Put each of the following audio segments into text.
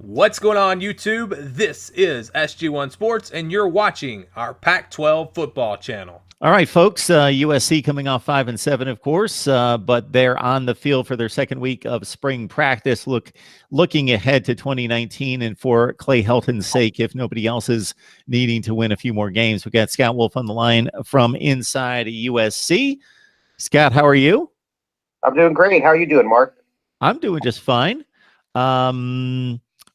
What's going on, YouTube? This is SG1 Sports, and you're watching our Pac-12 football channel. All right, folks, USC coming off 5-7, of course, but they're on the field for their second week of spring practice, looking ahead to 2019. And for Clay Helton's sake, if nobody else is needing to win a few more games, we've got Scott Wolf on the line from inside USC. Scott, how are you? I'm doing great. How are you doing, Mark? I'm doing just fine.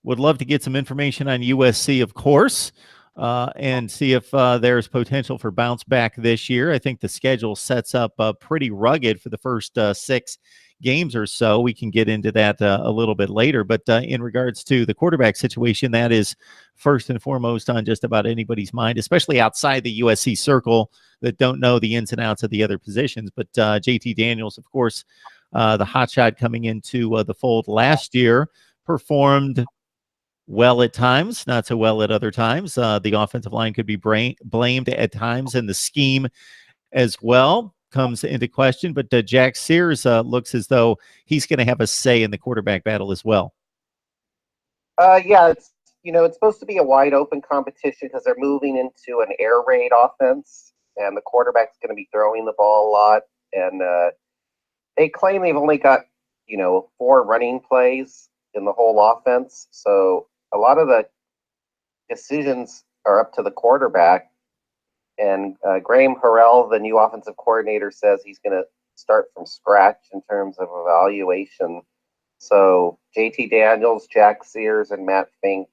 Would love to get some information on USC, of course. And see if there's potential for bounce back this year. I think the schedule sets up pretty rugged for the first 6 games or so. We can get into that a little bit later. But in regards to the quarterback situation, that is first and foremost on just about anybody's mind, especially outside the USC circle that don't know the ins and outs of the other positions. But JT Daniels, of course, the hotshot coming into the fold last year, performed well at times, not so well at other times. The offensive line could be blamed at times, and the scheme as well comes into question. But Jack Sears looks as though he's going to have a say in the quarterback battle as well. Yeah, it's supposed to be a wide open competition because they're moving into an air raid offense, and the quarterback's going to be throwing the ball a lot. And they claim they've only got 4 running plays in the whole offense, so a lot of the decisions are up to the quarterback. And Graham Harrell, the new offensive coordinator, says he's going to start from scratch in terms of evaluation. So JT Daniels, Jack Sears, and Matt Fink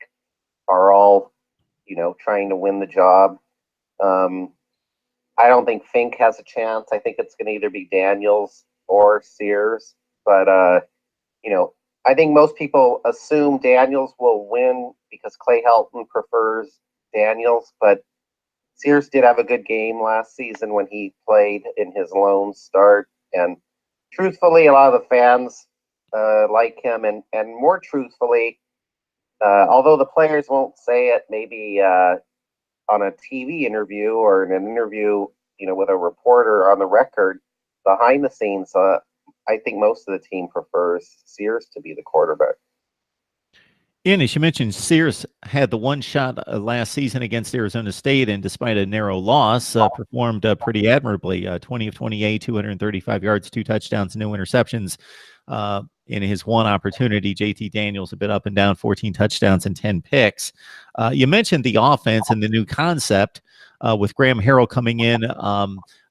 are all, trying to win the job. I don't think Fink has a chance. I think it's going to either be Daniels or Sears. But, I think most people assume Daniels will win because Clay Helton prefers Daniels, but Sears did have a good game last season when he played in his lone start. And truthfully, a lot of the fans like him. And more truthfully, although the players won't say it maybe on a TV interview or in an interview, with a reporter on the record, behind the scenes, I think most of the team prefers Sears to be the quarterback. Ian, as you mentioned, Sears had the one shot last season against Arizona State, and despite a narrow loss, performed pretty admirably. 20 of 28, 235 yards, 2 touchdowns, no interceptions. In his one opportunity, JT Daniels a bit up and down, 14 touchdowns and 10 picks. You mentioned the offense and the new concept with Graham Harrell coming in,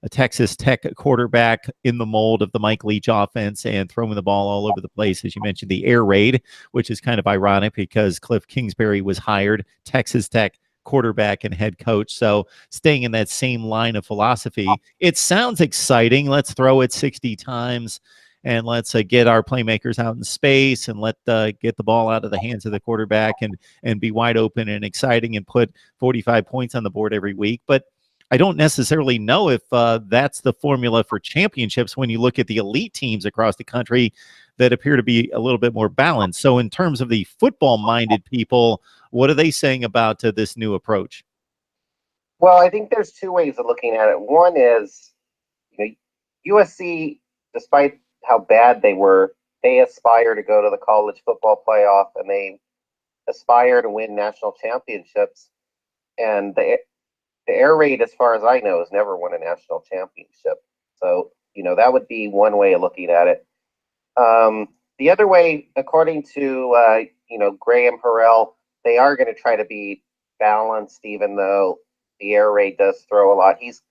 a Texas Tech quarterback in the mold of the Mike Leach offense and throwing the ball all over the place. As you mentioned, the air raid, which is kind of ironic because Cliff Kingsbury was hired, Texas Tech quarterback and head coach. So staying in that same line of philosophy, it sounds exciting. Let's throw it 60 times. And let's get our playmakers out in space and get the ball out of the hands of the quarterback and be wide open and exciting and put 45 points on the board every week. But I don't necessarily know if that's the formula for championships when you look at the elite teams across the country that appear to be a little bit more balanced. So in terms of the football-minded people, what are they saying about this new approach? Well, I think there's 2 ways of looking at it. One is, USC, despite how bad they were, they aspire to go to the college football playoff, and they aspire to win national championships. And the air raid, as far as I know, has never won a national championship. So, that would be one way of looking at it. The other way, according to, Graham Harrell, they are going to try to be balanced, even though the air raid does throw a lot. He's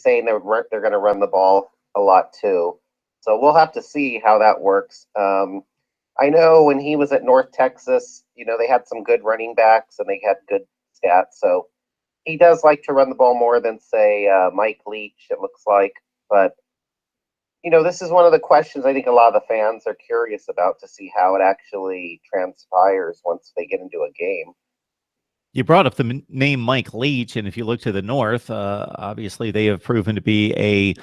saying they're going to run the ball a lot too. So we'll have to see how that works. I know when he was at North Texas, they had some good running backs and they had good stats. So he does like to run the ball more than, say, Mike Leach, it looks like. But, this is one of the questions I think a lot of the fans are curious about, to see how it actually transpires once they get into a game. You brought up the name Mike Leach, and if you look to the north, obviously they have proven to be a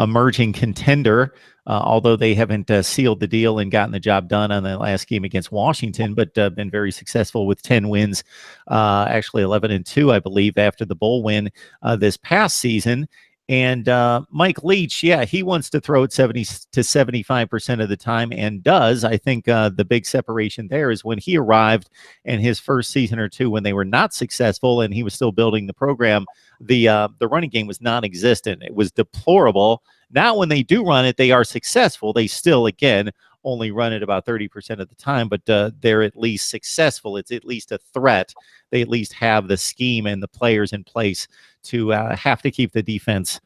emerging contender, although they haven't sealed the deal and gotten the job done on the last game against Washington, but been very successful with 10 wins, actually 11-2, I believe, after the bowl win this past season. And Mike Leach, yeah, he wants to throw it 70 to 75% of the time and does. I think the big separation there is when he arrived in his first season or two when they were not successful and he was still building the program, the running game was non-existent. It was deplorable. Now when they do run it, they are successful. They still, again, only run it about 30% of the time, but they're at least successful. It's at least a threat. They at least have the scheme and the players in place to have to keep the defense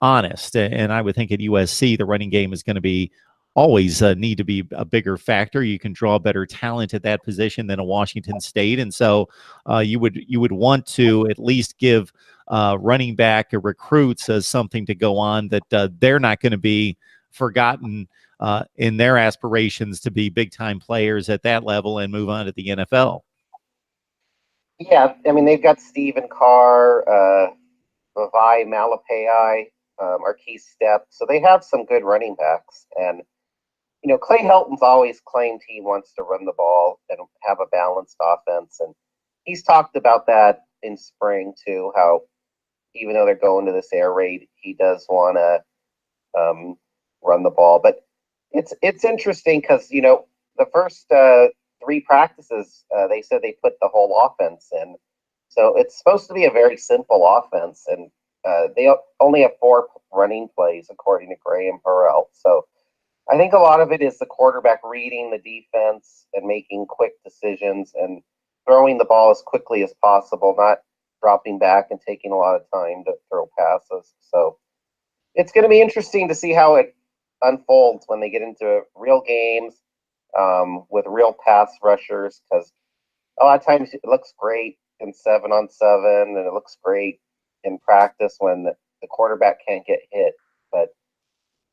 honest. And I would think at USC, the running game is going to be always need to be a bigger factor. You can draw better talent at that position than a Washington State. And so you would want to at least give running back or recruits something to go on that they're not going to be forgotten in their aspirations to be big time players at that level and move on to the NFL. Yeah, I mean, they've got Stephen Carr, Vavai Malapai, Marquise Stepp, so they have some good running backs. And, you know, Clay Helton's always claimed he wants to run the ball and have a balanced offense. And he's talked about that in spring, too, how even though they're going to this air raid, he does want to run the ball. But it's interesting because, you know, the first 3 practices, they said they put the whole offense in. So it's supposed to be a very simple offense, and they only have 4 running plays, according to Graham Burrell. So I think a lot of it is the quarterback reading the defense and making quick decisions and throwing the ball as quickly as possible, not dropping back and taking a lot of time to throw passes. So it's going to be interesting to see how it unfolds when they get into real games with real pass rushers, because a lot of times it looks great in 7-on-7 and it looks great in practice when the quarterback can't get hit. But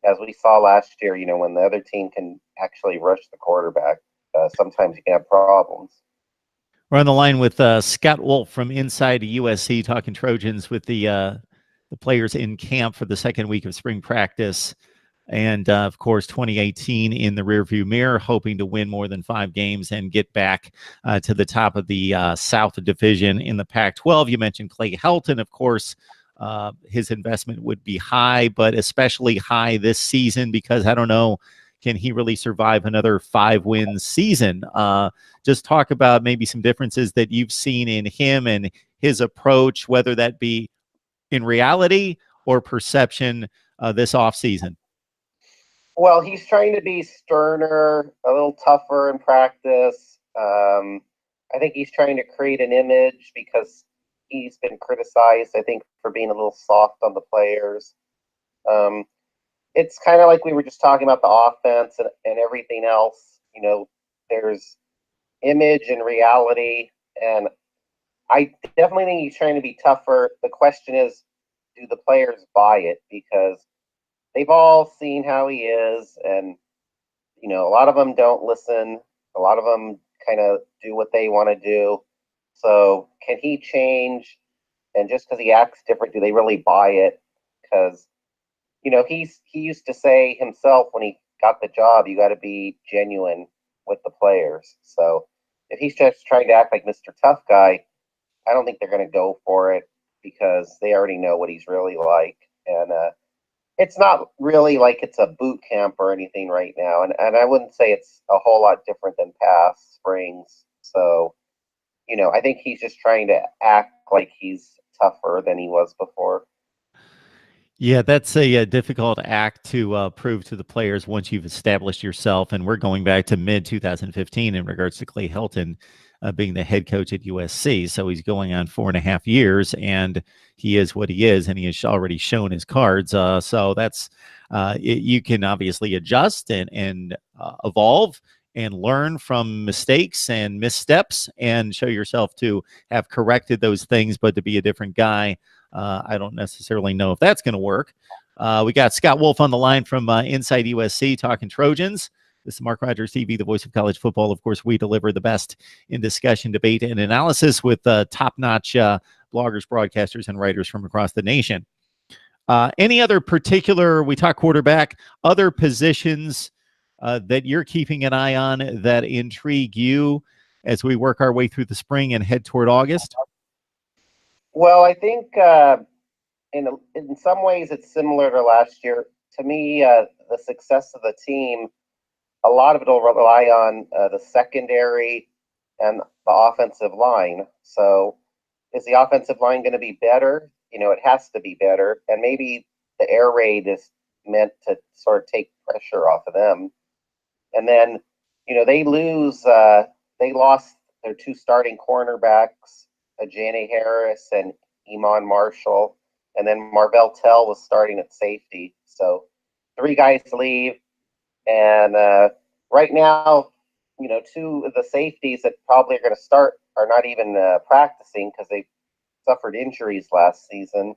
as we saw last year, you know, when the other team can actually rush the quarterback, sometimes you can have problems. We're on the line with Scott Wolf from inside USC, talking Trojans with the players in camp for the second week of spring practice. And, of course, 2018 in the rearview mirror, hoping to win more than 5 games and get back to the top of the South Division in the Pac-12. You mentioned Clay Helton, of course. His investment would be high, but especially high this season because I don't know, can he really survive another 5-win season? Just talk about maybe some differences that you've seen in him and his approach, whether that be in reality or perception this offseason. Well, he's trying to be sterner, a little tougher in practice. I think he's trying to create an image because he's been criticized, I think, for being a little soft on the players. It's kind of like we were just talking about the offense and everything else. You know, there's image and reality, and I definitely think he's trying to be tougher. The question is, do the players buy it? Because they've all seen how he is, and, you know, a lot of them don't listen. A lot of them kind of do what they want to do. So can he change? And just because he acts different, do they really buy it? Because, you know, he used to say himself when he got the job, you got to be genuine with the players. So if he's just trying to act like Mr. Tough Guy, I don't think they're going to go for it because they already know what he's really like. And it's not really like it's a boot camp or anything right now. And I wouldn't say it's a whole lot different than past springs. So, you know, I think he's just trying to act like he's tougher than he was before. Yeah, that's a difficult act to prove to the players once you've established yourself. And we're going back to mid-2015 in regards to Clay Helton being the head coach at USC. So he's going on 4.5 years, and he is what he is, and he has already shown his cards. So that's you can obviously adjust and evolve and learn from mistakes and missteps and show yourself to have corrected those things, but to be a different guy, I don't necessarily know if that's going to work. We got Scott Wolf on the line from Inside USC talking Trojans. This is Mark Rogers TV, the voice of college football. Of course, we deliver the best in discussion, debate, and analysis with top-notch bloggers, broadcasters, and writers from across the nation. Any other particular, we talk quarterback, other positions that you're keeping an eye on that intrigue you as we work our way through the spring and head toward August? Well, I think in some ways it's similar to last year. To me, the success of the team, a lot of it will rely on the secondary and the offensive line. So, is the offensive line going to be better? It has to be better, and maybe the air raid is meant to sort of take pressure off of them. And then, they lost their two starting cornerbacks, Ajane Harris and Iman Marshall, and then Marvell Tell was starting at safety. So three guys leave, and right now, two of the safeties that probably are going to start are not even practicing because they suffered injuries last season.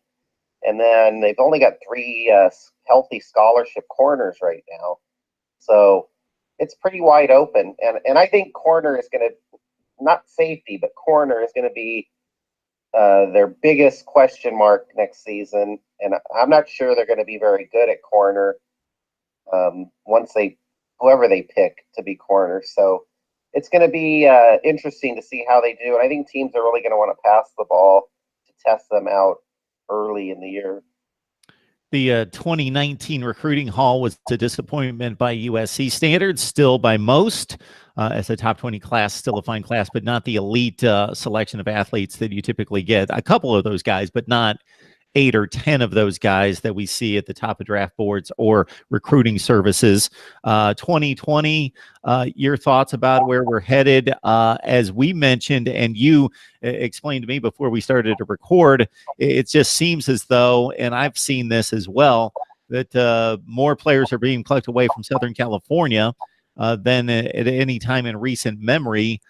And then they've only got three healthy scholarship corners right now. So it's pretty wide open. And I think corner is going to, not safety, but corner is going to be their biggest question mark next season. And I'm not sure they're going to be very good at corner whoever they pick to be corner. So it's going to be interesting to see how they do. And I think teams are really going to want to pass the ball to test them out early in the year. The 2019 recruiting haul was a disappointment by USC standards, still by most, as a top 20 class, still a fine class, but not the elite selection of athletes that you typically get. A couple of those guys, but not 8 or 10 of those guys that we see at the top of draft boards or recruiting services. 2020, your thoughts about where we're headed? As we mentioned, and you explained to me before we started to record, it just seems as though, and I've seen this as well, that more players are being plucked away from Southern California than at any time in recent memory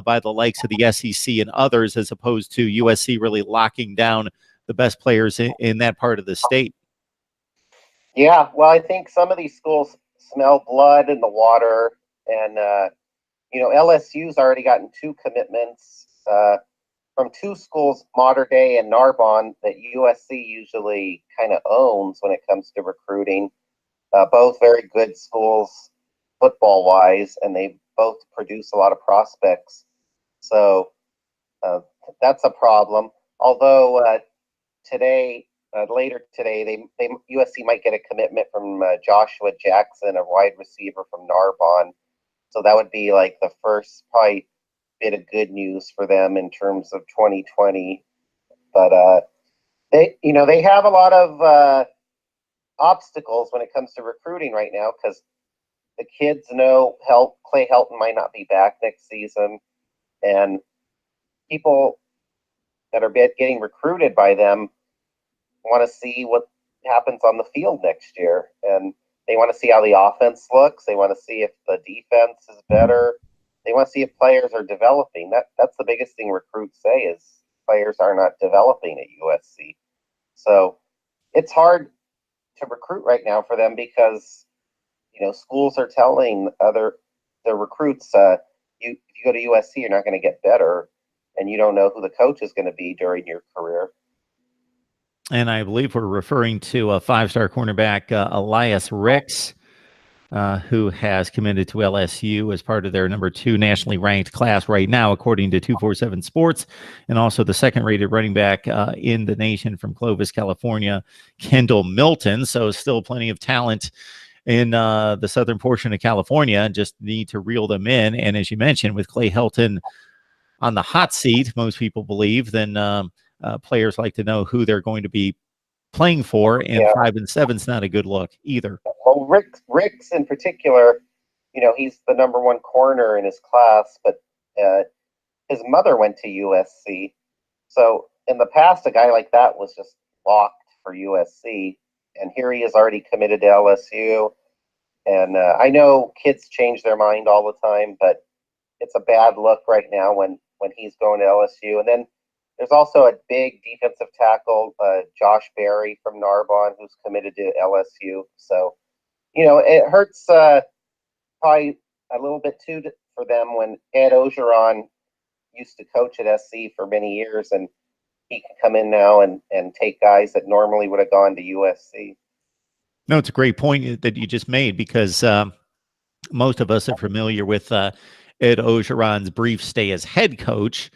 by the likes of the SEC and others, as opposed to USC really locking down the best players in that part of the state. Yeah, well, I think some of these schools smell blood in the water, and LSU's already gotten 2 commitments from 2 schools, Mater Dei and Narbonne, that USC usually kind of owns when it comes to recruiting. Both very good schools football-wise, and they both produce a lot of prospects. So that's a problem. Although later today, USC might get a commitment from Joshua Jackson, a wide receiver from Narbonne. So that would be like the first probably bit of good news for them in terms of 2020. But they have a lot of obstacles when it comes to recruiting right now, because the kids know Clay Helton might not be back next season, and people that are getting recruited by them want to see what happens on the field next year, and they want to see how the offense looks. They want to see if the defense is better. They want to see if players are developing. That's the biggest thing recruits say, is players are not developing at USC. So it's hard to recruit right now for them, because schools are telling their recruits, if you go to USC, you're not going to get better, and you don't know who the coach is going to be during your career. And I believe we're referring to a 5-star cornerback, Elias Ricks, who has committed to LSU as part of their number 2 nationally ranked class right now, according to 247 Sports, and also the second-rated running back in the nation from Clovis, California, Kendall Milton. So still plenty of talent in the southern portion of California, just need to reel them in. And as you mentioned, with Clay Helton on the hot seat, most people believe, then players like to know who they're going to be playing for, and 5 and 7 is not a good look either. Well, Ricks in particular, he's the number 1 corner in his class, but his mother went to USC. So in the past, a guy like that was just locked for USC, and here he is already committed to LSU. And I know kids change their mind all the time, but it's a bad look right now when he's going to LSU. And then there's also a big defensive tackle, Josh Berry from Narbonne, who's committed to LSU. So, it hurts probably a little bit too for them when Ed Ogeron used to coach at SC for many years, and he can come in now and take guys that normally would have gone to USC. No, it's a great point that you just made, because most of us are familiar with Ed Ogeron's brief stay as head coach.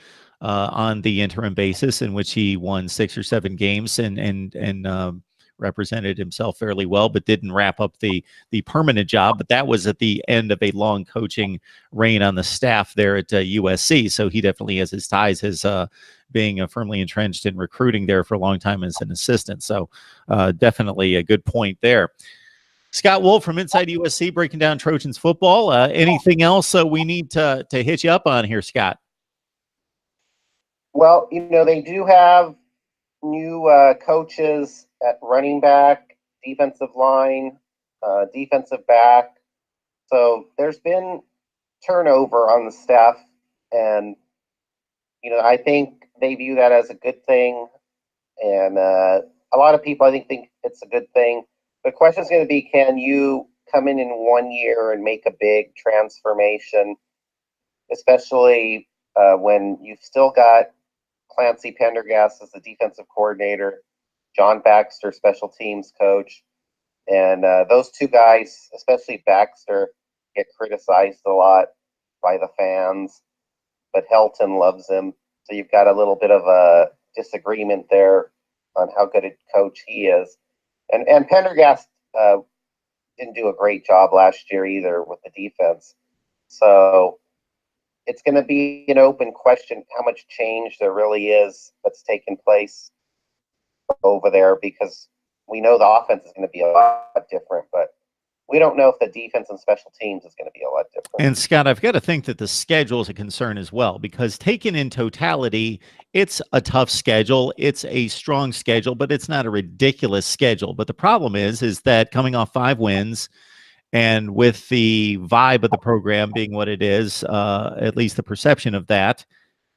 on the interim basis, in which he won 6 or 7 games and represented himself fairly well, but didn't wrap up the permanent job. But that was at the end of a long coaching reign on the staff there at USC. So he definitely has his ties as being firmly entrenched in recruiting there for a long time as an assistant. So definitely a good point there. Scott Wolf from Inside USC breaking down Trojans football. Anything else we need to hit you up on here, Scott? Well, they do have new coaches at running back, defensive line, defensive back. So there's been turnover on the staff, and I think they view that as a good thing. And a lot of people, I think it's a good thing. The question is going to be, can you come in 1 year and make a big transformation, especially when you've still got Clancy Pendergast as the defensive coordinator, John Baxter, special teams coach. And those two guys, especially Baxter, get criticized a lot by the fans, but Helton loves him. So you've got a little bit of a disagreement there on how good a coach he is. And Pendergast didn't do a great job last year either with the defense. So it's going to be an open question how much change there really is that's taken place over there, because we know the offense is going to be a lot different, but we don't know if the defense and special teams is going to be a lot different. And Scott, I've got to think that the schedule is a concern as well, because taken in totality, it's a tough schedule. It's a strong schedule, but it's not a ridiculous schedule. But the problem is that coming off 5 wins, and with the vibe of the program being what it is, at least the perception of that,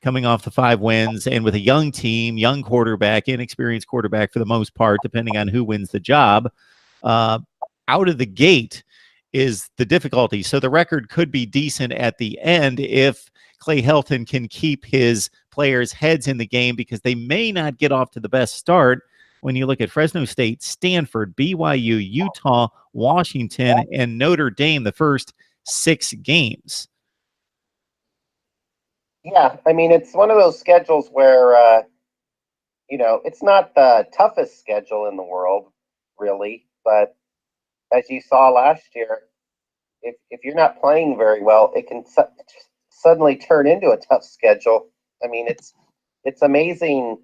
coming off the 5 wins, and with a young team, young quarterback, inexperienced quarterback for the most part, depending on who wins the job, out of the gate is the difficulty. So the record could be decent at the end if Clay Helton can keep his players' heads in the game, because they may not get off to the best start when you look at Fresno State, Stanford, BYU, Utah, Washington, and Notre Dame the first 6 games. Yeah, I mean, it's one of those schedules where, it's not the toughest schedule in the world, really. But as you saw last year, if you're not playing very well, it can suddenly turn into a tough schedule. I mean, it's amazing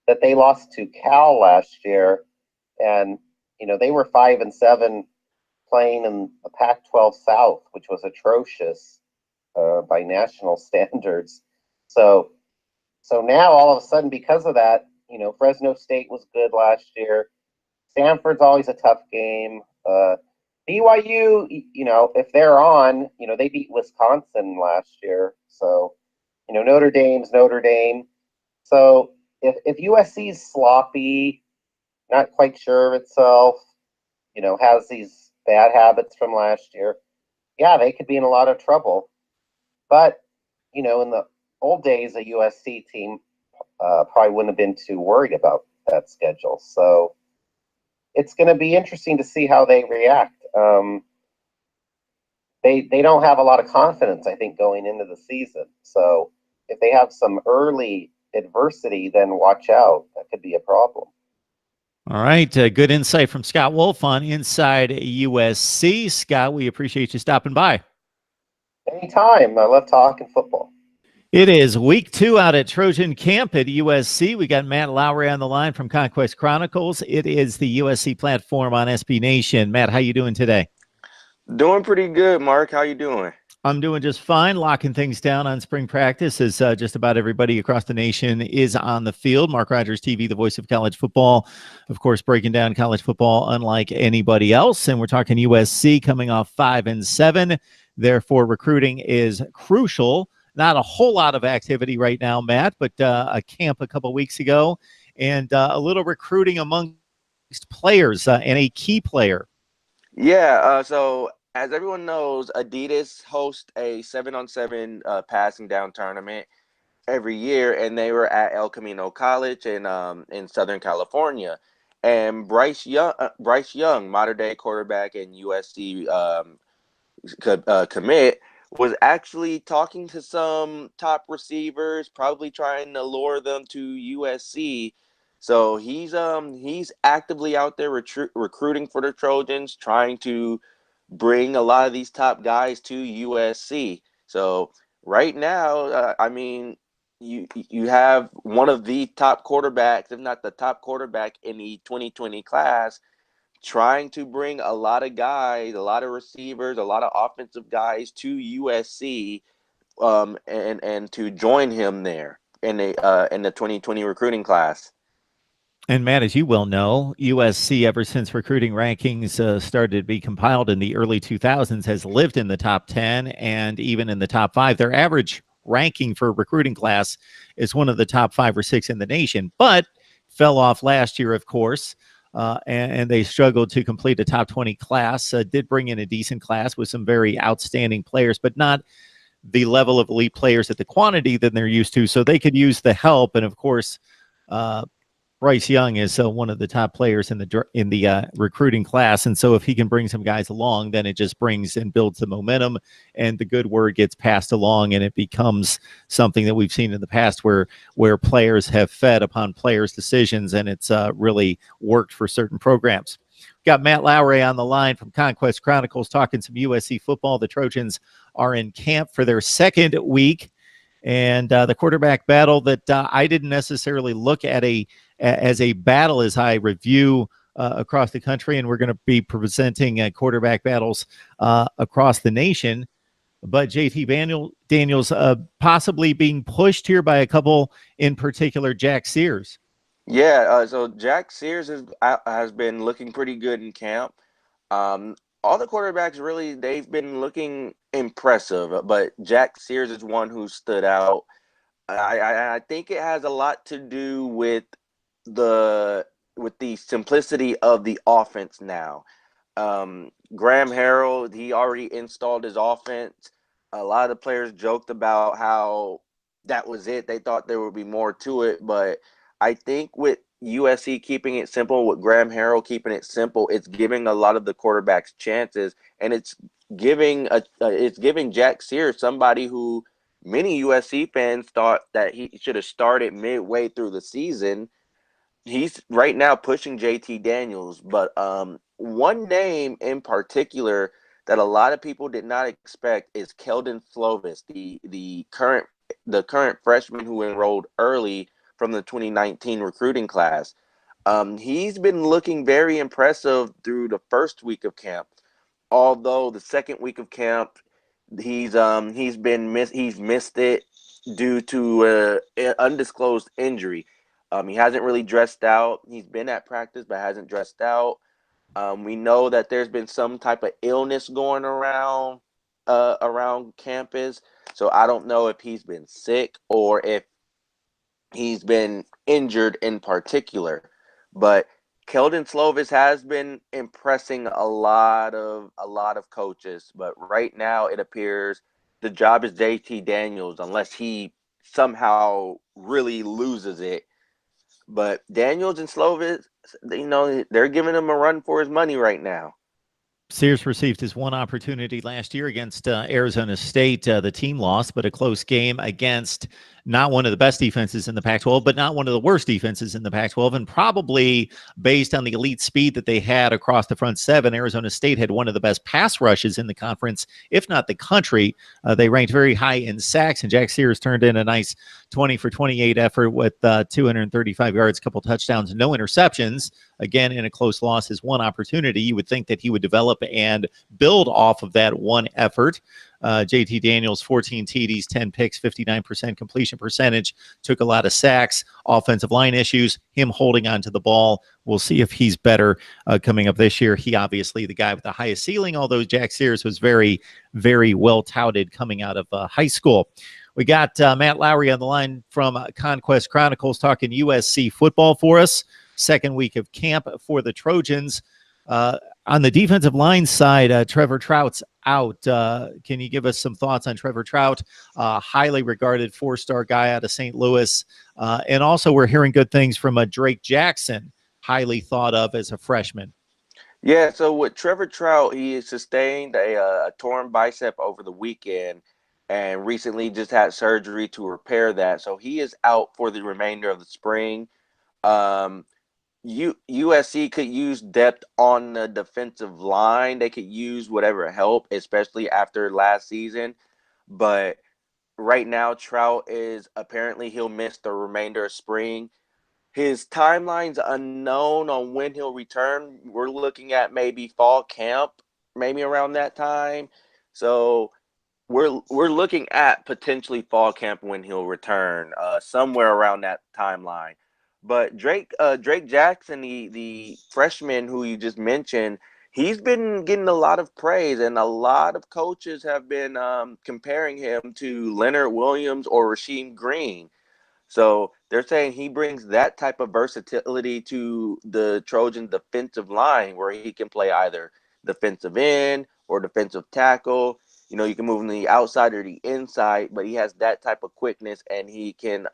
that they lost to Cal last year, and they were 5-7 playing in the Pac-12 South, which was atrocious by national standards. So now all of a sudden, because of that, Fresno State was good last year. Stanford's always a tough game. BYU, if they're on, they beat Wisconsin last year. So, Notre Dame's Notre Dame. So if USC's sloppy, not quite sure of itself, has these bad habits from last year, yeah, they could be in a lot of trouble. But, in the old days, a USC team probably wouldn't have been too worried about that schedule. So it's going to be interesting to see how they react. They don't have a lot of confidence, I think, going into the season. So if they have some early adversity, then watch out. That could be a problem. All right. Good insight from Scott Wolf on Inside USC. Scott, we appreciate you stopping by. Anytime. I love talking football. It is week 2 out at Trojan Camp at USC. We got Matt Lowry on the line from Conquest Chronicles. It is the USC platform on SB Nation. Matt, how you doing today? Doing pretty good, Mark. How you doing? I'm doing just fine, locking things down on spring practice as just about everybody across the nation is on the field. MarkRogersTV, the voice of college football, of course, breaking down college football unlike anybody else. And we're talking USC coming off 5-7. Therefore, recruiting is crucial. Not a whole lot of activity right now, Matt, but a camp a couple weeks ago and a little recruiting amongst players and a key player. Yeah, so as everyone knows, Adidas hosts a 7-on-7 passing down tournament every year, and they were at El Camino College in Southern California. And Bryce Young, modern day quarterback and USC commit, was actually talking to some top receivers, probably trying to lure them to USC. So he's actively out there recruiting for the Trojans, trying to bring a lot of these top guys to USC. So right now, I mean, you have one of the top quarterbacks, if not the top quarterback in the 2020 class, trying to bring a lot of guys, a lot of receivers, a lot of offensive guys to USC, and to join him there in the 2020 recruiting class. And Matt, as you well know, USC, ever since recruiting rankings started to be compiled in the early 2000s, has lived in the top 10 and even in the top 5. Their average ranking for a recruiting class is one of the top 5 or 6 in the nation, but fell off last year, of course, and they struggled to complete a top 20 class. Did bring in a decent class with some very outstanding players, but not the level of elite players at the quantity that they're used to, so they could use the help. And of course, Bryce Young is one of the top players in the recruiting class, and so if he can bring some guys along, then it just brings and builds the momentum, and the good word gets passed along, and it becomes something that we've seen in the past where players have fed upon players' decisions, and it's really worked for certain programs. We've got Matt Lowry on the line from Conquest Chronicles talking some USC football. The Trojans are in camp for their second week, and the quarterback battle that I didn't necessarily look at as a battle as I review across the country, and we're going to be presenting quarterback battles across the nation. But JT Daniels possibly being pushed here by a couple, in particular, Jack Sears. Yeah, so Jack Sears has been looking pretty good in camp. All the quarterbacks really, they've been looking impressive, but Jack Sears is one who stood out. I think it has a lot to do with the simplicity of the offense now. Graham Harrell, he already installed his offense. A lot of the players joked about how that was it. They thought there would be more to it, but I think with USC keeping it simple, with Graham Harrell keeping it simple, it's giving a lot of the quarterbacks chances, and it's giving Jack Sears, somebody who many USC fans thought that he should have started midway through the season. He's right now pushing JT Daniels, but one name in particular that a lot of people did not expect is Keldon Slovis, the current freshman who enrolled early from the 2019 recruiting class. He's been looking very impressive through the first week of camp, although the second week of camp he's missed it due to an undisclosed injury. He hasn't really dressed out. He's been at practice, but hasn't dressed out. We know that there's been some type of illness going around campus. So I don't know if he's been sick or if he's been injured in particular. But Keldon Slovis has been impressing a lot of coaches. But right now it appears the job is JT Daniels, unless he somehow really loses it. But Daniels and Slovis, they're giving him a run for his money right now. Sears received his one opportunity last year against Arizona State. The team lost, but a close game against not one of the best defenses in the Pac-12, but not one of the worst defenses in the Pac-12. And probably based on the elite speed that they had across the front seven, Arizona State had one of the best pass rushes in the conference, if not the country. They ranked very high in sacks, and Jack Sears turned in a nice 20 for 28 effort with 235 yards, a couple touchdowns, no interceptions. Again, in a close loss, his one opportunity. You would think that he would develop and build off of that one effort. JT Daniels, 14 TDs, 10 picks, 59% completion percentage, took a lot of sacks, offensive line issues, him holding on to the ball. We'll see if he's better coming up this year. He obviously the guy with the highest ceiling, although Jack Sears was very, very well touted coming out of high school. We got Matt Lowry on the line from Conquest Chronicles talking USC football for us. Second week of camp for the Trojans. On the defensive line side, Trevor Trout's out. Can you give us some thoughts on Trevor Trout? Highly regarded four-star guy out of St. Louis. And also we're hearing good things from Drake Jackson, highly thought of as a freshman. Yeah, so with Trevor Trout, he sustained a torn bicep over the weekend and recently just had surgery to repair that. So he is out for the remainder of the spring. Um, USC could use depth on the defensive line. They could use whatever help, especially after last season. But right now, Trout is apparently he'll miss the remainder of spring. His timeline's unknown on when he'll return. We're looking at maybe fall camp, maybe around that time. So we're looking at potentially fall camp when he'll return, somewhere around that timeline. But Drake Jackson, the freshman who you just mentioned, he's been getting a lot of praise, and a lot of coaches have been comparing him to Leonard Williams or Rasheem Green. So they're saying he brings that type of versatility to the Trojan defensive line where he can play either defensive end or defensive tackle. You can move him to the outside or the inside, but he has that type of quickness and he can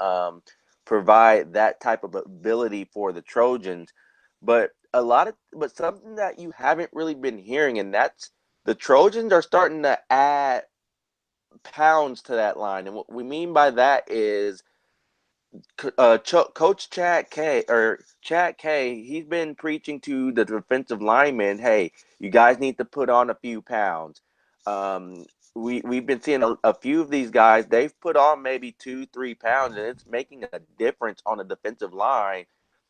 provide that type of ability for the Trojans. But something that you haven't really been hearing, and that's the Trojans are starting to add pounds to that line. And what we mean by that is Coach Chad K, he's been preaching to the defensive linemen, hey, you guys need to put on a few pounds. We've been seeing a few of these guys, they've put on maybe 2-3 pounds, and it's making a difference on the defensive line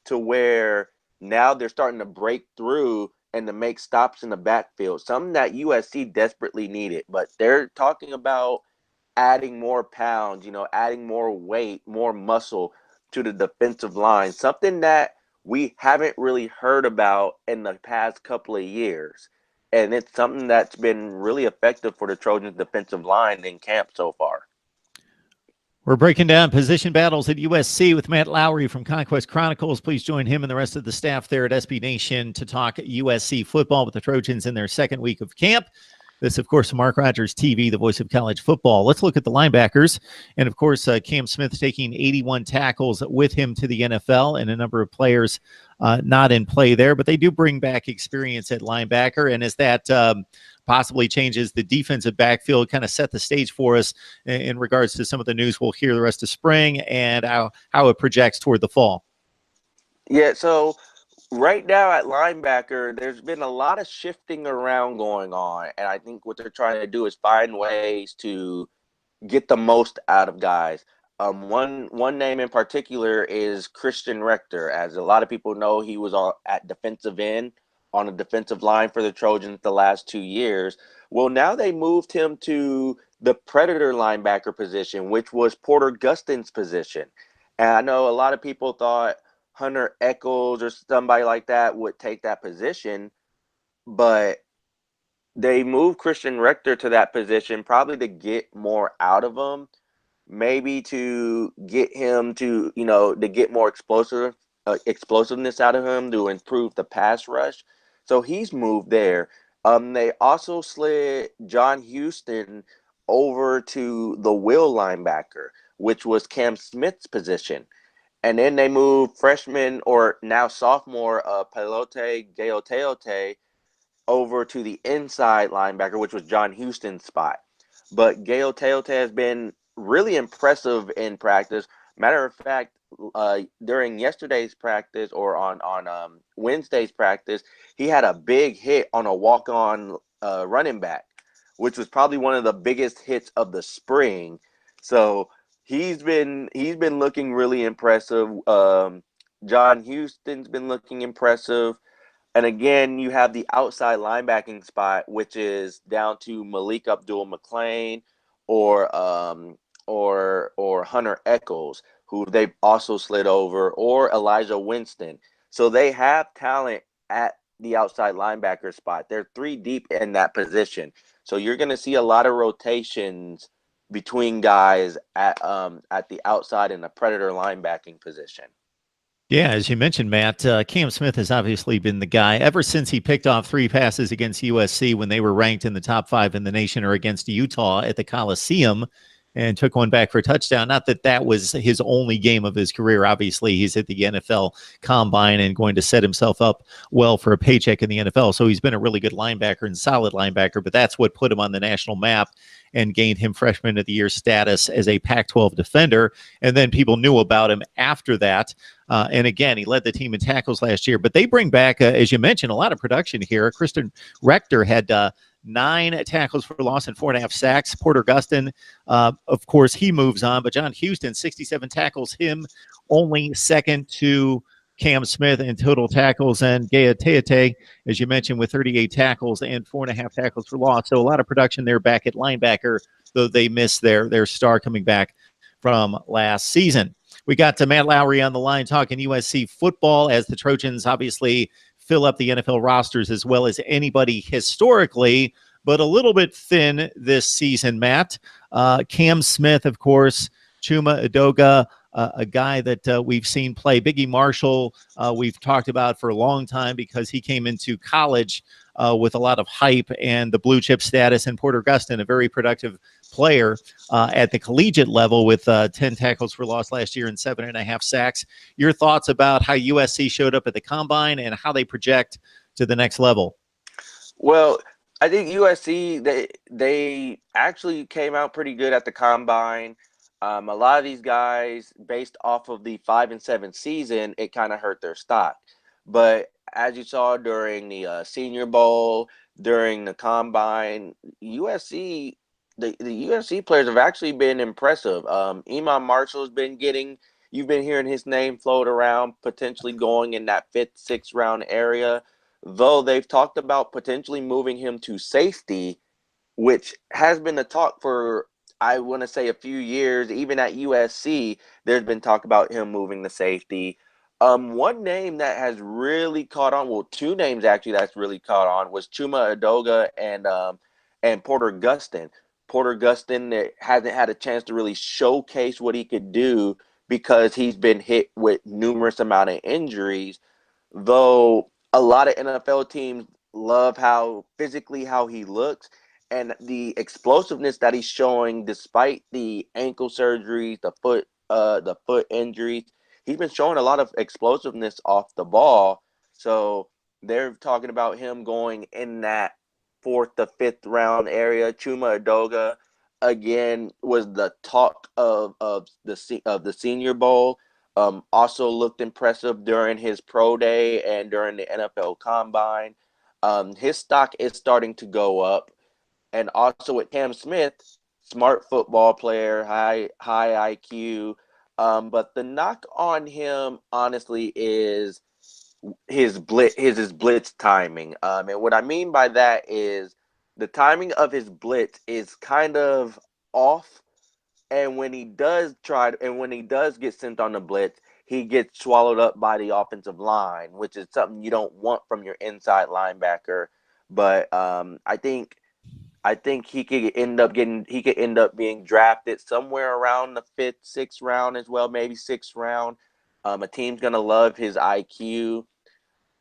to where now they're starting to break through and to make stops in the backfield, something that USC desperately needed. But they're talking about adding more pounds, adding more weight, more muscle to the defensive line, something that we haven't really heard about in the past couple of years. And it's something that's been really effective for the Trojans defensive line in camp so far. We're breaking down position battles at USC with Matt Lowry from Conquest Chronicles. Please join him and the rest of the staff there at SB Nation to talk USC football with the Trojans in their second week of camp. This, of course, Mark Rogers TV, the voice of college football. Let's look at the linebackers. And, of course, Cam Smith taking 81 tackles with him to the NFL, and a number of players not in play there. But they do bring back experience at linebacker. And as that possibly changes the defensive backfield, kind of set the stage for us in regards to some of the news we'll hear the rest of spring and how it projects toward the fall. Yeah, so right now at linebacker, there's been a lot of shifting around going on, and I think what they're trying to do is find ways to get the most out of guys. One name in particular is Christian Rector. As a lot of people know, he was at defensive end on the defensive line for the Trojans the last 2 years. Well, now they moved him to the Predator linebacker position, which was Porter Gustin's position. And I know a lot of people thought Hunter Echols or somebody like that would take that position, but they moved Christian Rector to that position probably to get more out of him, maybe to get him to get more explosiveness out of him to improve the pass rush. So he's moved there. They also slid John Houston over to the will linebacker, which was Cam Smith's position. And then they moved freshman or now sophomore Pelote Gaoteote over to the inside linebacker, which was John Houston's spot. But Gaoteote has been really impressive in practice. Matter of fact, during yesterday's practice or on Wednesday's practice, he had a big hit on a walk-on running back, which was probably one of the biggest hits of the spring. So he's been looking really impressive. John Houston's been looking impressive. And again, you have the outside linebacking spot, which is down to Malik Abdul-McClain or Hunter Echols, who they've also slid over, or Elijah Winston. So they have talent at the outside linebacker spot. They're 3 deep in that position. So you're going to see a lot of rotations between guys at the outside in the Predator linebacking position. Yeah, as you mentioned, Matt, Cam Smith has obviously been the guy ever since he picked off 3 passes against USC when they were ranked in the top 5 in the nation, or against Utah at the Coliseum. and took one back for a touchdown. Not that that was his only game of his career. Obviously, he's at the NFL Combine and going to set himself up well for a paycheck in the NFL. So he's been a really good linebacker and solid linebacker, but that's what put him on the national map and gained him Freshman of the Year status as a Pac-12 defender. And then people knew about him after that. And again, he led the team in tackles last year. But they bring back, as you mentioned, a lot of production here. Kristen Rector had 9 tackles for loss and 4.5 sacks. Porter Gustin, of course, he moves on. But John Houston, 67 tackles, him only second to Cam Smith in total tackles, and Gaya Teate, as you mentioned, with 38 tackles and 4.5 tackles for loss. So a lot of production there back at linebacker, though they missed their star coming back from last season. We got to Matt Lowry on the line talking USC football as the Trojans obviously fill up the NFL rosters as well as anybody historically, but a little bit thin this season, Matt. Cam Smith, of course, Chuma Edoga, a guy that we've seen play. Biggie Marshall, we've talked about for a long time because he came into college with a lot of hype and the blue chip status. And Porter Gustin, a very productive player at the collegiate level with 10 tackles for loss last year and 7.5 sacks. Your thoughts about how USC showed up at the Combine and how they project to the next level? Well, I think USC, they actually came out pretty good at the Combine. A lot of these guys, based off of the 5-7 season, it kind of hurt their stock. But as you saw during the Senior Bowl, during the Combine, USC, the USC players have actually been impressive. Iman Marshall's been you've been hearing his name float around, potentially going in that 5th, 6th round area, though they've talked about potentially moving him to safety, which has been the talk for, I want to say, a few years. Even at USC, there's been talk about him moving to safety. One name that has really caught on, well, 2 names actually that's really caught on, was Chuma Edoga and Porter Gustin. Porter Gustin hasn't had a chance to really showcase what he could do because he's been hit with numerous amount of injuries, though a lot of NFL teams love how he looks and the explosiveness that he's showing despite the ankle surgeries, the foot injuries. He's been showing a lot of explosiveness off the ball. So they're talking about him going in that 4th to 5th round area. Chuma Edoga, again, was the talk of the Senior Bowl. Also looked impressive during his pro day and during the NFL Combine. His stock is starting to go up. And also with Cam Smith, smart football player, high IQ. But the knock on him, honestly, is his blitz timing. And what I mean by that is the timing of his blitz is kind of off. And when he does get sent on the blitz, he gets swallowed up by the offensive line, which is something you don't want from your inside linebacker. But I think he could end up being drafted somewhere around the 5th, 6th round as well, maybe 6th round. A team's gonna love his IQ.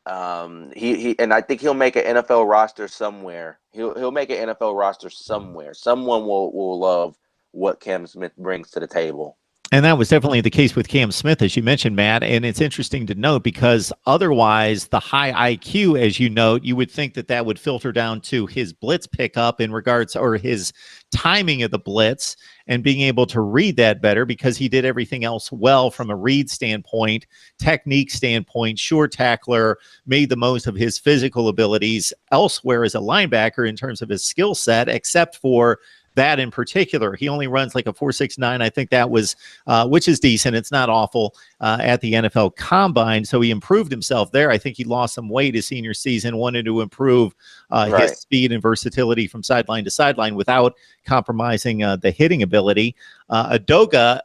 And I think he'll make an NFL roster somewhere. He'll make an NFL roster somewhere. Someone will love what Cam Smith brings to the table. And that was definitely the case with Cam Smith, as you mentioned, Matt. And it's interesting to note because otherwise the high IQ, as you note, you would think that would filter down to his blitz pickup in regards, or his timing of the blitz and being able to read that better because he did everything else well from a read standpoint, technique standpoint, sure tackler, made the most of his physical abilities elsewhere as a linebacker in terms of his skill set, except for that in particular. He only runs like a 4.69. I think that was, which is decent. It's not awful at the NFL Combine. So he improved himself there. I think he lost some weight his senior season, wanted to improve his speed and versatility from sideline to sideline without compromising the hitting ability. Edoga,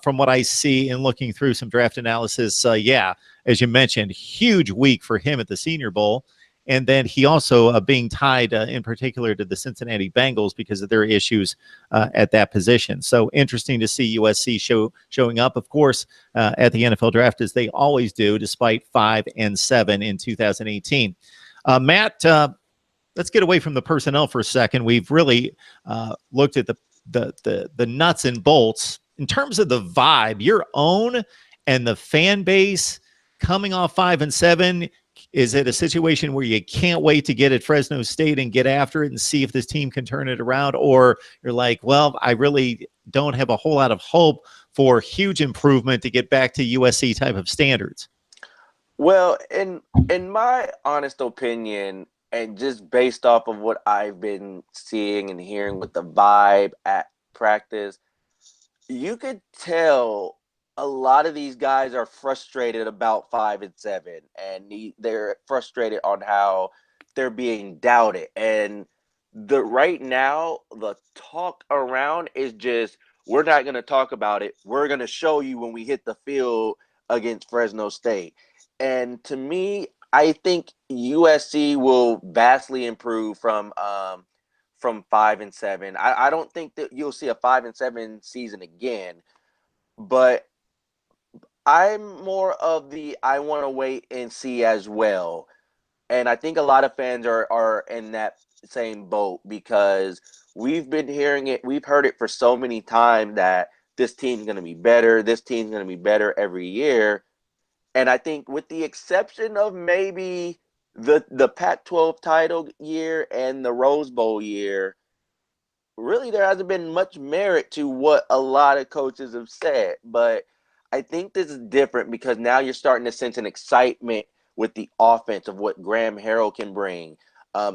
from what I see in looking through some draft analysis, as you mentioned, huge week for him at the Senior Bowl. And then he also being tied in particular to the Cincinnati Bengals because of their issues at that position. So interesting to see USC showing up, of course, at the NFL draft as they always do, despite 5-7 in 2018. Matt, let's get away from the personnel for a second. We've really looked at the the nuts and bolts in terms of the vibe, your own and the fan base coming off 5-7. Is it a situation where you can't wait to get at Fresno State and get after it and see if this team can turn it around? Or you're like, well, I really don't have a whole lot of hope for huge improvement to get back to USC type of standards? Well, in my honest opinion, and just based off of what I've been seeing and hearing with the vibe at practice, you could tell a lot of these guys are frustrated about 5-7, and they're frustrated on how they're being doubted. And right now, the talk around is just, we're not going to talk about it. We're going to show you when we hit the field against Fresno State. And to me, I think USC will vastly improve from 5-7. I don't think that you'll see a 5-7 season again, but I'm more of the I want to wait and see as well. And I think a lot of fans are in that same boat, because we've been hearing it. We've heard it for so many times that this team's going to be better. This team's going to be better every year. And I think with the exception of maybe the Pac-12 title year and the Rose Bowl year, really there hasn't been much merit to what a lot of coaches have said. But I think this is different because now you're starting to sense an excitement with the offense of what Graham Harrell can bring.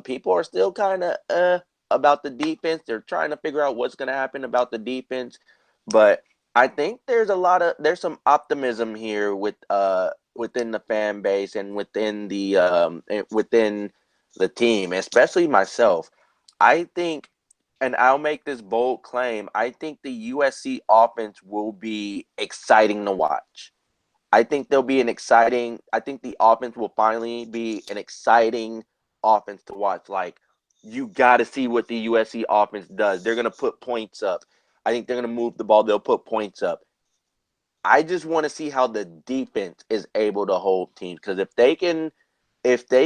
People are still kind of about the defense. They're trying to figure out what's going to happen about the defense. But I think there's some optimism here within the fan base and within the team, especially myself. I think, and I'll make this bold claim, I think the USC offense will be exciting to watch. I think I think the offense will finally be an exciting offense to watch. Like, you got to see what the USC offense does. They're going to put points up. I think they're going to move the ball. They'll put points up. I just want to see how the defense is able to hold teams, because if they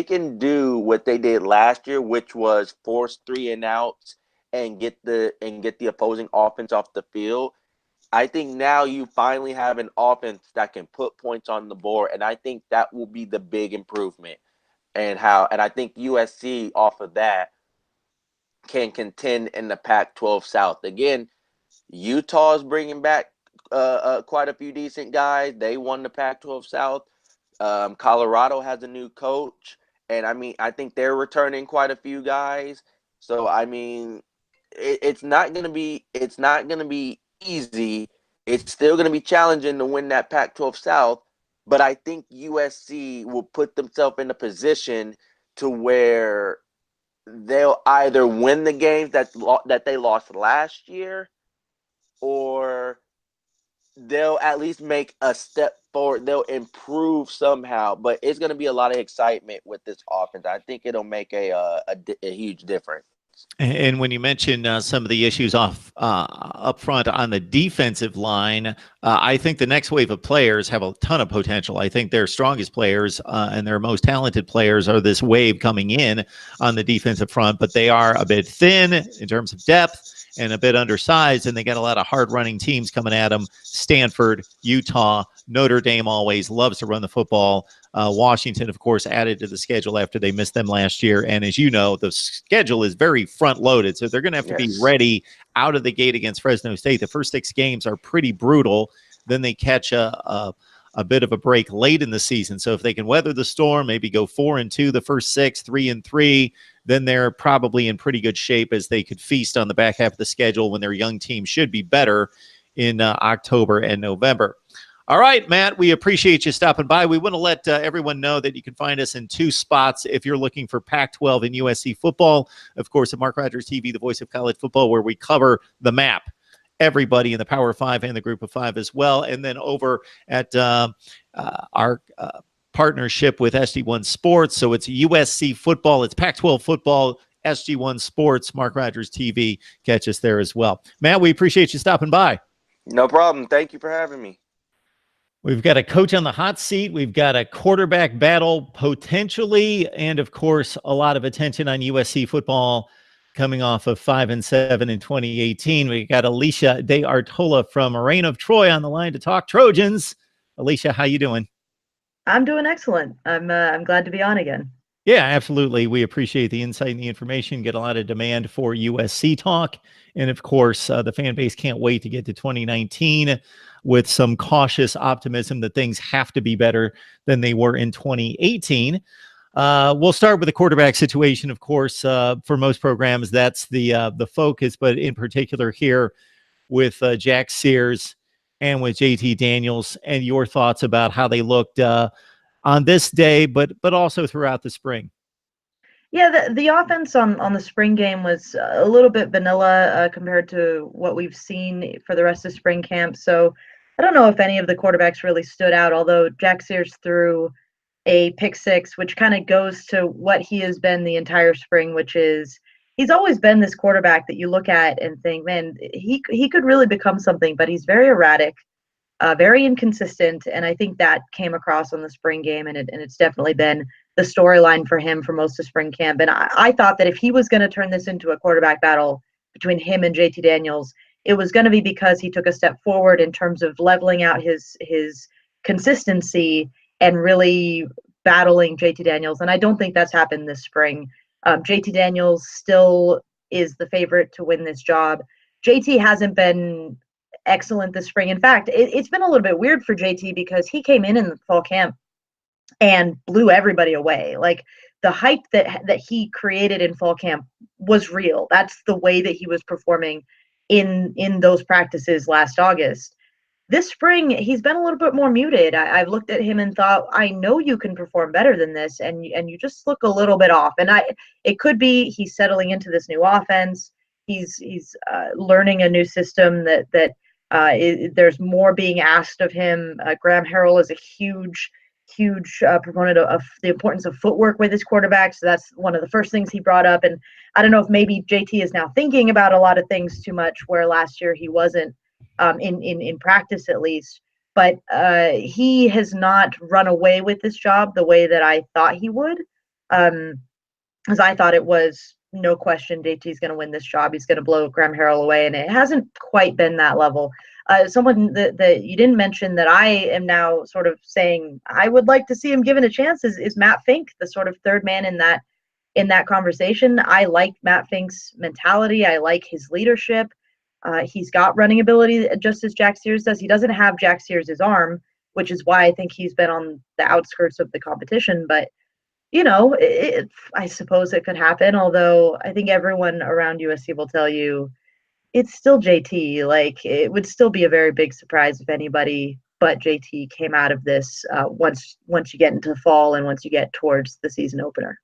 can do what they did last year, which was force 3 and outs and get the opposing offense off the field, I think now you finally have an offense that can put points on the board, and I think that will be the big improvement. And I think USC off of that can contend in the Pac-12 South. Again, Utah's bringing back quite a few decent guys. They won the Pac-12 South. Colorado has a new coach, and I think they're returning quite a few guys. So it's not gonna be easy. It's still gonna be challenging to win that Pac-12 South, but I think USC will put themselves in a position to where they'll either win the games that they lost last year, or they'll at least make a step forward. They'll improve somehow, but it's going to be a lot of excitement with this offense. I think it'll make a huge difference. And when you mention some of the issues up front on the defensive line, I think the next wave of players have a ton of potential. I think their strongest players and their most talented players are this wave coming in on the defensive front, but they are a bit thin in terms of depth and a bit undersized, and they got a lot of hard-running teams coming at them. Stanford, Utah, Notre Dame always loves to run the football. Washington, of course, added to the schedule after they missed them last year. And as you know, the schedule is very front-loaded, so they're going to have to be ready out of the gate against Fresno State. The first 6 games are pretty brutal. Then they catch a bit of a break late in the season. So if they can weather the storm, maybe go 4-2 the first 6, 3-3, then they're probably in pretty good shape as they could feast on the back half of the schedule when their young team should be better in October and November. All right, Matt, we appreciate you stopping by. We want to let everyone know that you can find us in 2 spots if you're looking for Pac-12 and USC football. Of course, at MarkRogersTV, the voice of college football, where we cover the map, everybody in the Power 5 and the Group of 5 as well. And then over at our partnership with SG1 Sports. So it's USC football, it's Pac-12 football, SG1 Sports, Mark Rogers TV. Catch us there as well. Matt, we appreciate you stopping by. No problem. Thank you for having me. We've got a coach on the hot seat. We've got a quarterback battle potentially, and of course, a lot of attention on USC football coming off of 5-7 in 2018. We got Alicia De Artola from Moreno of Troy on the line to talk Trojans. Alicia, how you doing? I'm doing excellent. I'm glad to be on again. Yeah, absolutely. We appreciate the insight and the information. Get a lot of demand for USC talk. And of course, the fan base can't wait to get to 2019 with some cautious optimism that things have to be better than they were in 2018. We'll start with the quarterback situation. Of course, for most programs, that's the focus. But in particular here with Jack Sears and with JT Daniels, and your thoughts about how they looked on this day, but also throughout the spring. Yeah, the offense on the spring game was a little bit vanilla compared to what we've seen for the rest of spring camp. So I don't know if any of the quarterbacks really stood out, although Jack Sears threw a pick six, which kind of goes to what he has been the entire spring, which is he's always been this quarterback that you look at and think, man, he could really become something, but he's very erratic. Very inconsistent, and I think that came across on the spring game, and it's definitely been the storyline for him for most of spring camp. And I thought that if he was going to turn this into a quarterback battle between him and JT Daniels, it was going to be because he took a step forward in terms of leveling out his consistency and really battling JT Daniels. And I don't think that's happened this spring. JT Daniels still is the favorite to win this job. JT hasn't been excellent this spring. In fact, it's been a little bit weird for JT because he came in the fall camp and blew everybody away. Like the hype that he created in fall camp was real. That's the way that he was performing in those practices last August. This spring, he's been a little bit more muted. I've looked at him and thought, I know you can perform better than this, and you just look a little bit off. And it could be he's settling into this new offense. He's learning a new system that there's more being asked of him. Graham Harrell is a huge proponent of the importance of footwork with his quarterback. So that's one of the first things he brought up. And I don't know if maybe JT is now thinking about a lot of things too much, where last year he wasn't in practice at least. But he has not run away with this job the way that I thought he would. Because I thought it was no question JT's going to win this job. He's going to blow Graham Harrell away, and it hasn't quite been that level. Someone that you didn't mention that I am now sort of saying I would like to see him given a chance is Matt Fink, the sort of third man in that conversation. I like Matt Fink's mentality. I like his leadership. He's got running ability just as Jack Sears does. He doesn't have Jack Sears' arm, which is why I think he's been on the outskirts of the competition. But you know, I suppose it could happen, although I think everyone around USC will tell you it's still JT. Like, it would still be a very big surprise if anybody but JT came out of this once you get into the fall and once you get towards the season opener.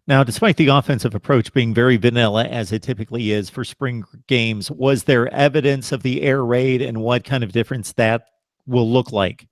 Now, despite the offensive approach being very vanilla, as it typically is for spring games, was there evidence of the air raid and what kind of difference that will look like?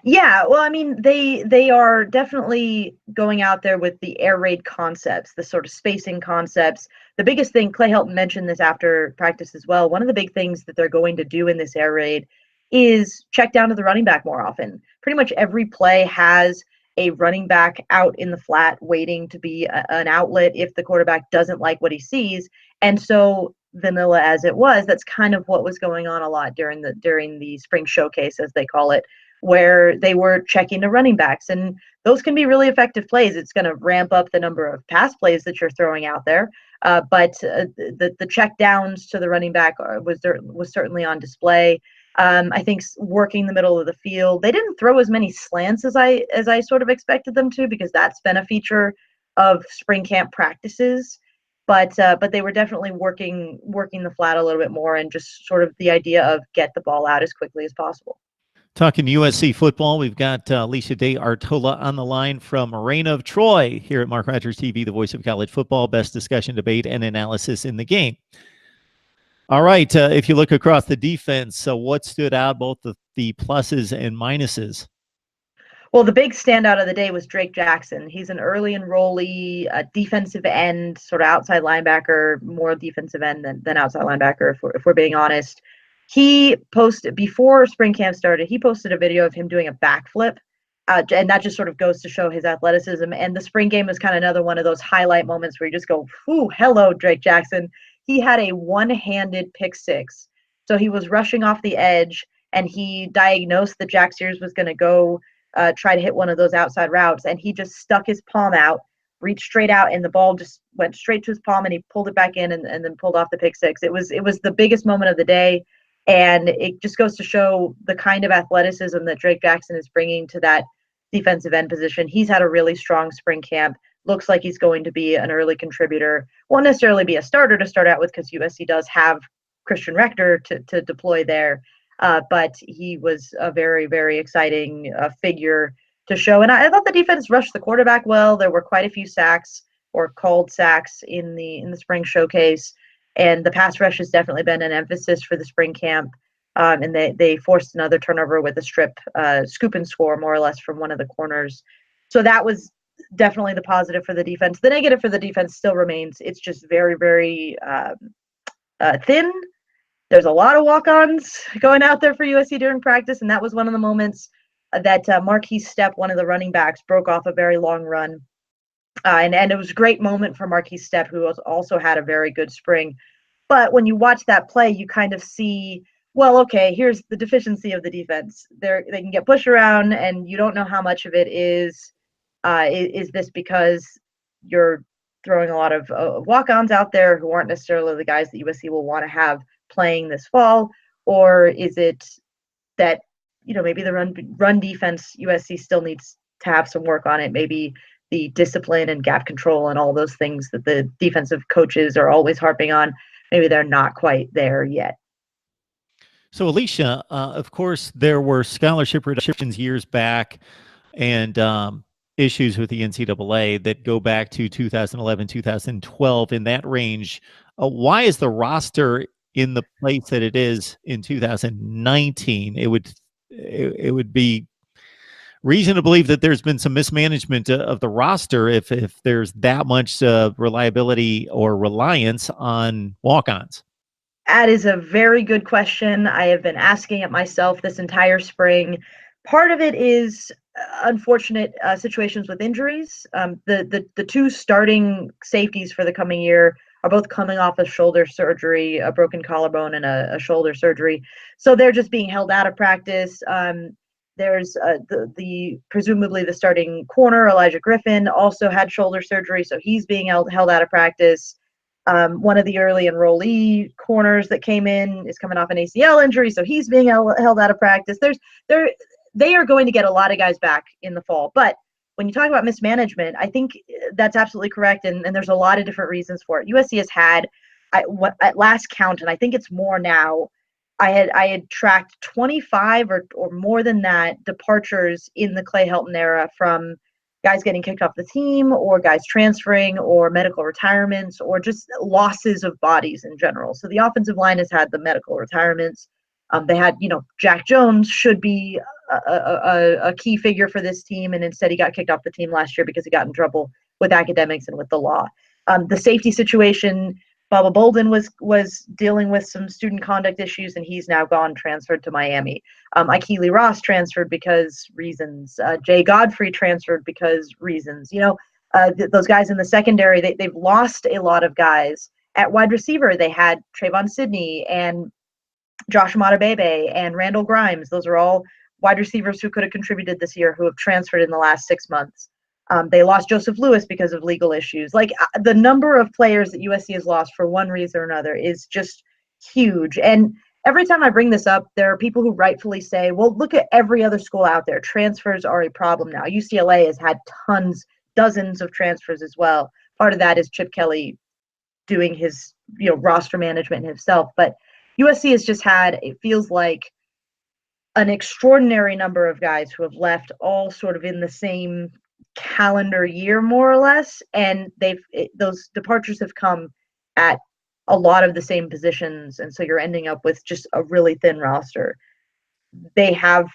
Yeah, well, I mean, they are definitely going out there with the air raid concepts, the sort of spacing concepts. The biggest thing, Clay Helton mentioned this after practice as well, one of the big things that they're going to do in this air raid is check down to the running back more often. Pretty much every play has a running back out in the flat waiting to be an outlet if the quarterback doesn't like what he sees. And so vanilla as it was, that's kind of what was going on a lot during the spring showcase, as they call it, where they were checking the running backs. And those can be really effective plays. It's going to ramp up the number of pass plays that you're throwing out there. But the check downs to the running back was certainly on display. I think working the middle of the field, they didn't throw as many slants as I sort of expected them to, because that's been a feature of spring camp practices. But they were definitely working the flat a little bit more, and just sort of the idea of get the ball out as quickly as possible. Talking USC football, we've got Alicia De Artola on the line from Moreno of Troy here at MarkRogersTV, the voice of college football, best discussion, debate, and analysis in the game. All right, if you look across the defense, so what stood out, both the pluses and minuses? Well, the big standout of the day was Drake Jackson. He's an early enrollee, defensive end, sort of outside linebacker, more defensive end than outside linebacker, if we're being honest. He posted, before spring camp started, he posted a video of him doing a backflip, And that just sort of goes to show his athleticism. And the spring game is kind of another one of those highlight moments where you just go, "Ooh, hello, Drake Jackson." He had a one-handed pick six. So he was rushing off the edge, and he diagnosed that Jack Sears was going to go try to hit one of those outside routes, and he just stuck his palm out, reached straight out, and the ball just went straight to his palm, and he pulled it back in and then pulled off the pick six. It was the biggest moment of the day. And it just goes to show the kind of athleticism that Drake Jackson is bringing to that defensive end position. He's had a really strong spring camp. Looks like he's going to be an early contributor. Won't necessarily be a starter to start out with because USC does have Christian Rector to deploy there. But he was a very, very exciting figure to show. And I thought the defense rushed the quarterback well. There were quite a few sacks or called sacks in the spring showcase. And the pass rush has definitely been an emphasis for the spring camp. And they forced another turnover with a strip scoop and score, more or less, from one of the corners. So that was definitely the positive for the defense. The negative for the defense still remains. It's just very, very thin. There's a lot of walk-ons going out there for USC during practice, and that was one of the moments that Marquise Stepp, one of the running backs, broke off a very long run. And it was a great moment for Marquise Stepp, who also had a very good spring. But when you watch that play, you kind of see, well, okay, here's the deficiency of the defense. They can get pushed around, and you don't know how much of it is this because you're throwing a lot of walk-ons out there who aren't necessarily the guys that USC will want to have playing this fall, or is it that maybe the run defense USC still needs to have some work on it, maybe the discipline and gap control and all those things that the defensive coaches are always harping on, maybe they're not quite there yet. So, Alicia, of course, there were scholarship reductions years back and issues with the NCAA that go back to 2011, 2012, in that range. Why is the roster in the place that it is in 2019? It would be reason to believe that there's been some mismanagement of the roster if there's that much reliability or reliance on walk-ons. That is a very good question. I have been asking it myself this entire spring. Part of it is unfortunate situations with injuries. The two starting safeties for the coming year are both coming off of shoulder surgery, a broken collarbone and a shoulder surgery. So they're just being held out of practice. There's the presumably the starting corner, Elijah Griffin, also had shoulder surgery, so he's being held out of practice. One of the early enrollee corners that came in is coming off an ACL injury, so he's being held out of practice. They are going to get a lot of guys back in the fall. But when you talk about mismanagement, I think that's absolutely correct, and there's a lot of different reasons for it. USC has had, at last count, and I think it's more now, I had tracked 25 or more than that departures in the Clay Helton era, from guys getting kicked off the team or guys transferring or medical retirements or just losses of bodies in general. So the offensive line has had the medical retirements. They had, Jack Jones should be a key figure for this team, and instead he got kicked off the team last year because he got in trouble with academics and with the law. The safety situation, Bubba Bolden was dealing with some student conduct issues, and he's now transferred to Miami. Ikeli Ross transferred because reasons. Jay Godfrey transferred because reasons. Those guys in the secondary, they've lost a lot of guys. At wide receiver, they had Trayvon Sidney and Josh Matabebe and Randall Grimes. Those are all wide receivers who could have contributed this year who have transferred in the last 6 months. They lost Joseph Lewis because of legal issues. Like, the number of players that USC has lost for one reason or another is just huge. And every time I bring this up, there are people who rightfully say, well, look at every other school out there. Transfers are a problem now. UCLA has had dozens of transfers as well. Part of that is Chip Kelly doing his, roster management himself. But USC has just had, it feels like, an extraordinary number of guys who have left all sort of in the same calendar year, more or less, and those departures have come at a lot of the same positions, and so you're ending up with just a really thin roster. They have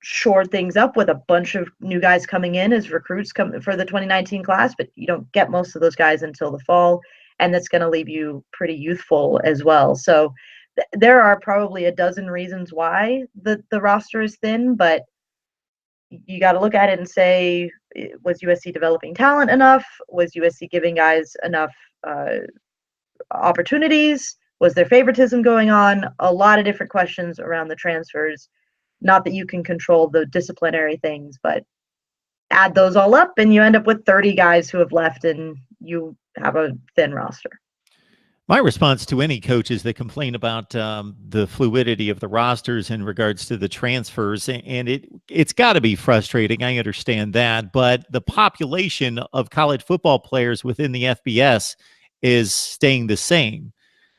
shored things up with a bunch of new guys coming in as recruits come for the 2019 class, but you don't get most of those guys until the fall, and that's going to leave you pretty youthful as well. So there are probably a dozen reasons why the roster is thin, but you got to look at it and say, was USC developing talent enough? Was USC giving guys enough opportunities? Was there favoritism going on? A lot of different questions around the transfers. Not that you can control the disciplinary things, but add those all up and you end up with 30 guys who have left and you have a thin roster. My response to any coaches that complain about the fluidity of the rosters in regards to the transfers, and it's got to be frustrating. I understand that, but the population of college football players within the FBS is staying the same.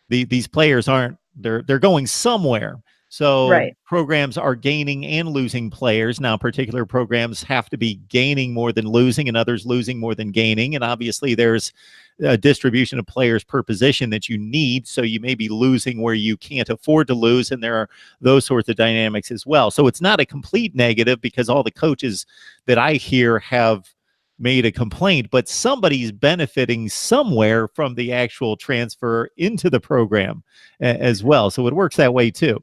These players aren't, they're going somewhere. So Right. programs are gaining and losing players. Now, particular programs have to be gaining more than losing and others losing more than gaining. And obviously there's a distribution of players per position that you need. So you may be losing where you can't afford to lose. And there are those sorts of dynamics as well. So it's not a complete negative because all the coaches that I hear have made a complaint, but somebody's benefiting somewhere from the actual transfer into the program as well. So it works that way too.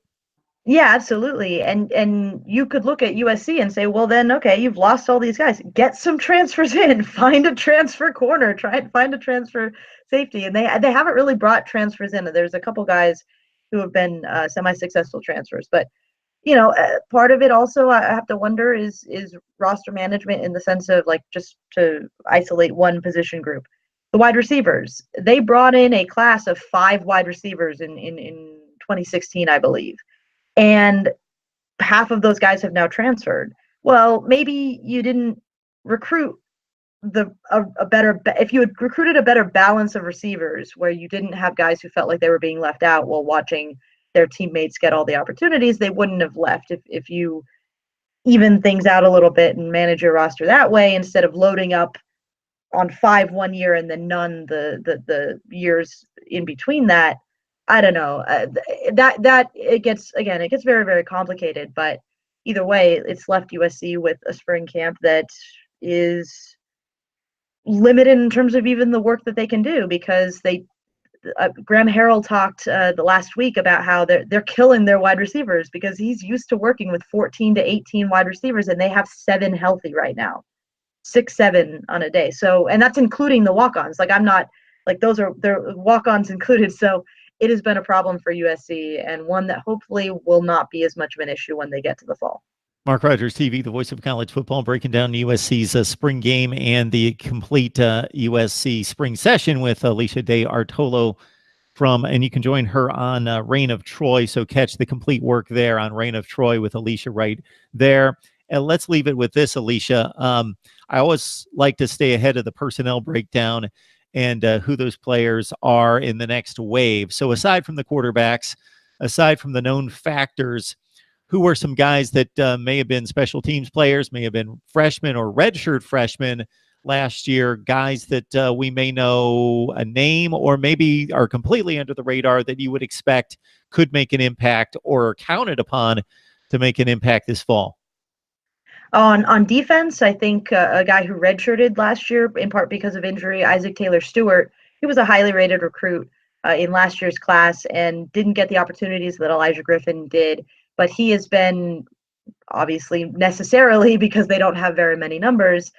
Yeah, absolutely. And you could look at USC and say, well, then, okay, you've lost all these guys. Get some transfers in. Find a transfer corner. Try and find a transfer safety. And they haven't really brought transfers in. There's a couple guys who have been semi-successful transfers. But, part of it also, I have to wonder, is roster management in the sense of, like, just to isolate one position group. The wide receivers. They brought in a class of 5 wide receivers in 2016, I believe. And half of those guys have now transferred. Well, maybe you didn't recruit a better, if you had recruited a better balance of receivers where you didn't have guys who felt like they were being left out while watching their teammates get all the opportunities, they wouldn't have left. If you even things out a little bit and manage your roster that way instead of loading up on 5 one year and then none the years in between that. I don't know. That it gets very, very complicated. But either way, it's left USC with a spring camp that is limited in terms of even the work that they can do because Graham Harrell talked the last week about how they're killing their wide receivers because he's used to working with 14 to 18 wide receivers and they have 7 healthy right now, 6, 7 on a day. So, and that's including the walk-ons. Like I'm not like they're walk-ons included. So it has been a problem for USC and one that hopefully will not be as much of an issue when they get to the fall. MarkRogersTV, the voice of college football, breaking down USC's spring game and the complete USC spring session with Alicia De Artolo and you can join her on Reign of Troy. So catch the complete work there on Reign of Troy with Alicia right there. And let's leave it with this, Alicia. I always like to stay ahead of the personnel breakdown and who those players are in the next wave. So aside from the quarterbacks, aside from the known factors, who are some guys that may have been special teams players, may have been freshmen or redshirt freshmen last year, guys that we may know a name or maybe are completely under the radar that you would expect could make an impact or are counted upon to make an impact this fall? On defense, I think a guy who redshirted last year, in part because of injury, Isaac Taylor Stewart, he was a highly rated recruit in last year's class and didn't get the opportunities that Elijah Griffin did. But he has been, obviously necessarily because they don't have very many numbers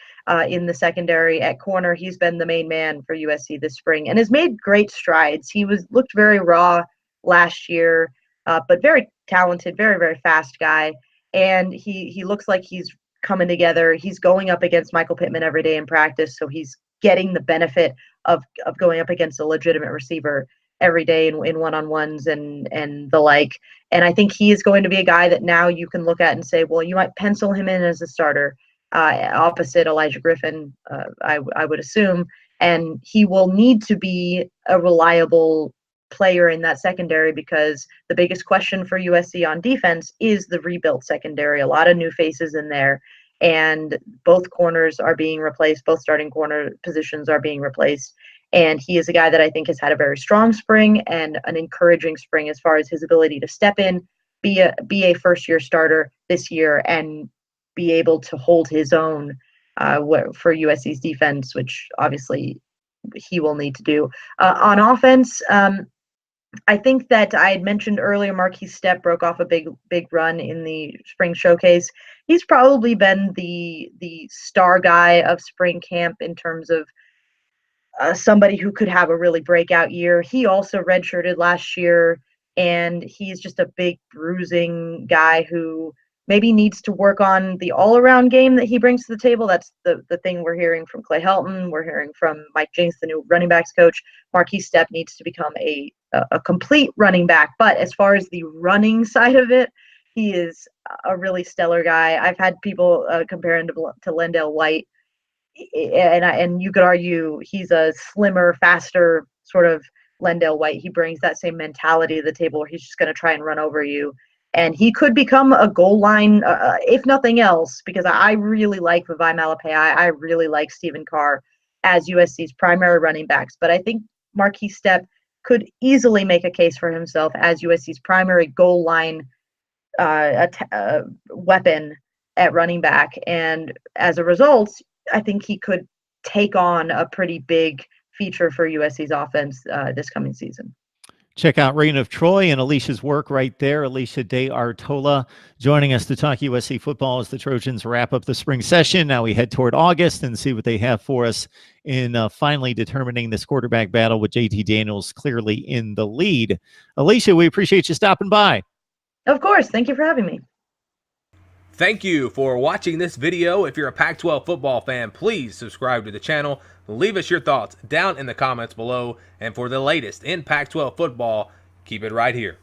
in the secondary at corner, he's been the main man for USC this spring and has made great strides. He looked very raw last year, but very talented, very, very fast guy. And he looks like he's coming together. He's going up against Michael Pittman every day in practice, so he's getting the benefit of going up against a legitimate receiver every day in one-on-ones and the like. And I think he is going to be a guy that now you can look at and say, well, you might pencil him in as a starter opposite Elijah Griffin, I would assume. And he will need to be a reliable player in that secondary because the biggest question for USC on defense is the rebuilt secondary. A lot of new faces in there, and both corners are being replaced. Both starting corner positions are being replaced. And he is a guy that I think has had a very strong spring and an encouraging spring as far as his ability to step in, be a first-year starter this year, and be able to hold his own for USC's defense, which obviously he will need to do. On offense, I think that I had mentioned earlier, Marquise Stepp broke off a big run in the spring showcase. He's probably been the star guy of spring camp in terms of somebody who could have a really breakout year. He also redshirted last year, and he's just a big bruising guy who maybe needs to work on the all-around game that he brings to the table. That's the thing we're hearing from Clay Helton. We're hearing from Mike Jinks, the new running backs coach. Marquise Stepp needs to become a complete running back. But as far as the running side of it, he is a really stellar guy. I've had people compare him to Lendell White, and you could argue he's a slimmer, faster sort of Lendell White. He brings that same mentality to the table where he's just going to try and run over you. And he could become a goal line, if nothing else, because I really like Vavai Malapai. I really like Stephen Carr as USC's primary running backs. But I think Marquise Stepp could easily make a case for himself as USC's primary goal line weapon at running back. And as a result, I think he could take on a pretty big feature for USC's offense this coming season. Check out Reign of Troy and Alicia's work right there. Alicia De Artola joining us to talk USC football as the Trojans wrap up the spring session. Now we head toward August and see what they have for us in finally determining this quarterback battle with JT Daniels clearly in the lead. Alicia, we appreciate you stopping by. Of course. Thank you for having me. Thank you for watching this video. If you're a Pac-12 football fan, please subscribe to the channel. Leave us your thoughts down in the comments below. And for the latest in Pac-12 football, keep it right here.